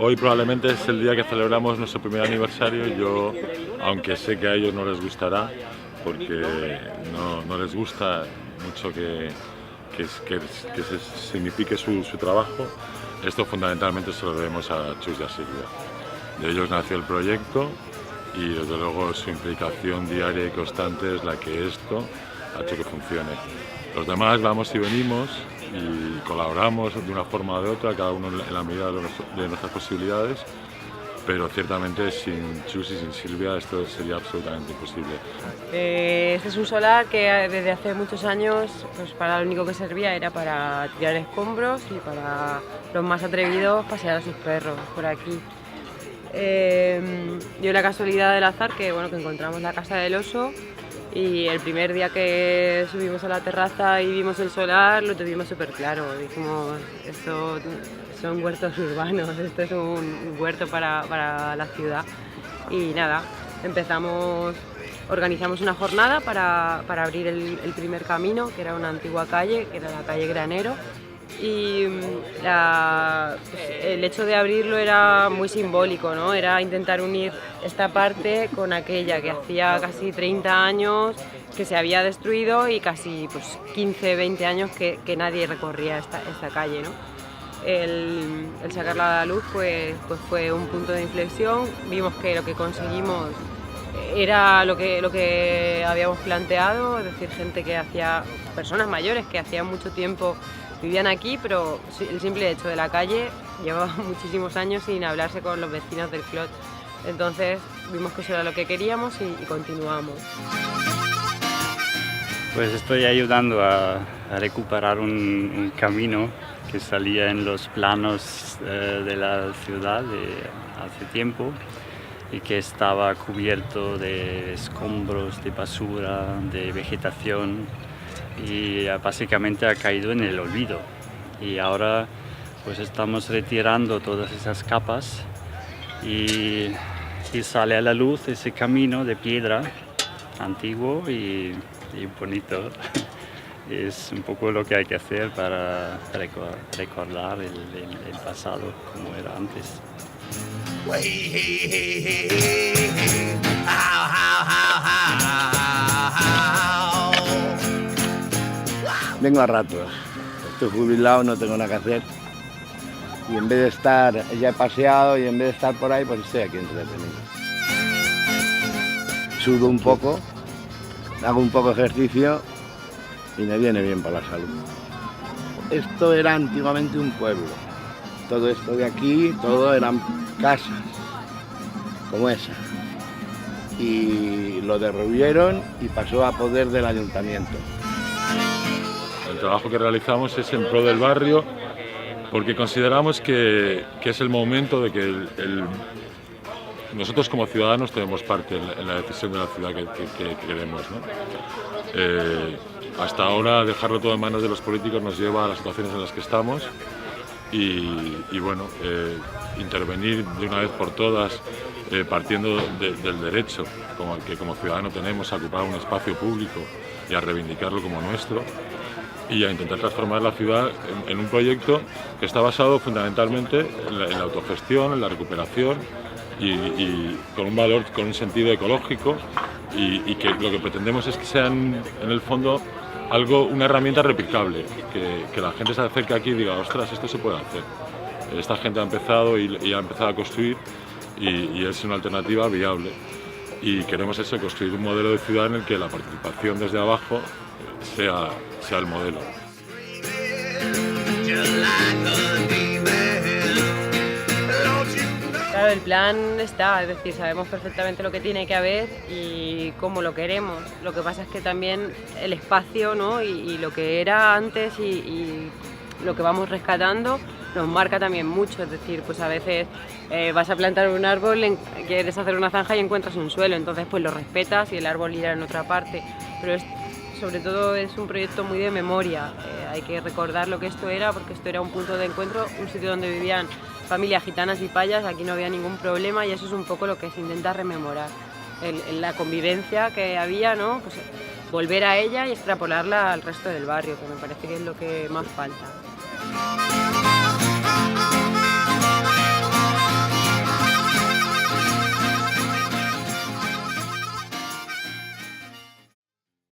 Hoy probablemente es el día que celebramos nuestro primer aniversario. Yo, aunque sé que a ellos no les gustará, porque no les gusta mucho que se signifique su trabajo, esto fundamentalmente se lo debemos a Chus y a Silvia. De ellos nació el proyecto y desde luego su implicación diaria y constante es la que esto ha hecho que funcione. Los demás vamos y venimos y colaboramos de una forma o de otra, cada uno en la medida de nuestras posibilidades, pero ciertamente sin Chus y sin Silvia esto sería absolutamente imposible. Este es un solar que desde hace muchos años pues para lo único que servía era para tirar escombros y para los más atrevidos pasear a sus perros por aquí. Dio la casualidad del azar que encontramos la casa del oso y el primer día que subimos a la terraza y vimos el solar lo tuvimos súper claro. Dijimos, esto son huertos urbanos, esto es un huerto para la ciudad. Y nada, organizamos una jornada para abrir el primer camino, que era una antigua calle, que era la calle Granero. Y el hecho de abrirlo era muy simbólico, ¿no? Era intentar unir esta parte con aquella que hacía casi 30 años que se había destruido y casi 15, 20 años que nadie recorría esta calle, ¿no? El sacarla a la luz pues fue un punto de inflexión. Vimos que lo que conseguimos era lo que habíamos planteado, es decir, personas mayores que hacía mucho tiempo vivían aquí, pero el simple hecho de la calle llevaba muchísimos años sin hablarse con los vecinos del Clot. Entonces vimos que eso era lo que queríamos y continuamos. Pues estoy ayudando a recuperar un camino que salía en los planos de la ciudad hace tiempo y que estaba cubierto de escombros, de basura, de vegetación y básicamente ha caído en el olvido. Y ahora pues estamos retirando todas esas capas y sale a la luz ese camino de piedra antiguo y bonito. Es un poco lo que hay que hacer para recordar el pasado como era antes. Vengo a ratos, estoy jubilado, no tengo nada que hacer y en vez de estar, ya he paseado y en vez de estar por ahí pues estoy aquí entretenido. Sudo un poco, hago un poco de ejercicio y me viene bien para la salud. Esto era antiguamente un pueblo, todo esto de aquí, todo eran casas como esa y lo derruyeron y pasó a poder del ayuntamiento. El trabajo que realizamos es en pro del barrio porque consideramos que es el momento de que nosotros como ciudadanos tenemos parte en la decisión de la ciudad que queremos, ¿no? Hasta ahora dejarlo todo en manos de los políticos nos lleva a las situaciones en las que estamos y intervenir de una vez por todas partiendo del derecho que como ciudadano tenemos a ocupar un espacio público y a reivindicarlo como nuestro y a intentar transformar la ciudad en un proyecto que está basado fundamentalmente en la autogestión, en la recuperación y con un valor, con un sentido ecológico y que lo que pretendemos es que sean en el fondo una herramienta replicable, que la gente se acerque aquí y diga, ostras, esto se puede hacer. Esta gente ha empezado y ha empezado a construir y es una alternativa viable. Y queremos construir un modelo de ciudad en el que la participación desde abajo sea el modelo. Claro, el plan está, es decir, sabemos perfectamente lo que tiene que haber y cómo lo queremos. Lo que pasa es que también el espacio, ¿no? y lo que era antes y lo que vamos rescatando nos marca también mucho, es decir, pues a veces vas a plantar un árbol, quieres hacer una zanja y encuentras un suelo, entonces pues lo respetas y el árbol irá en otra parte, pero sobre todo es un proyecto muy de memoria, hay que recordar lo que esto era porque esto era un punto de encuentro, un sitio donde vivían familias gitanas y payas, aquí no había ningún problema y eso es un poco lo que se intenta rememorar, la convivencia que había, ¿no? Pues volver a ella y extrapolarla al resto del barrio, que me parece que es lo que más falta.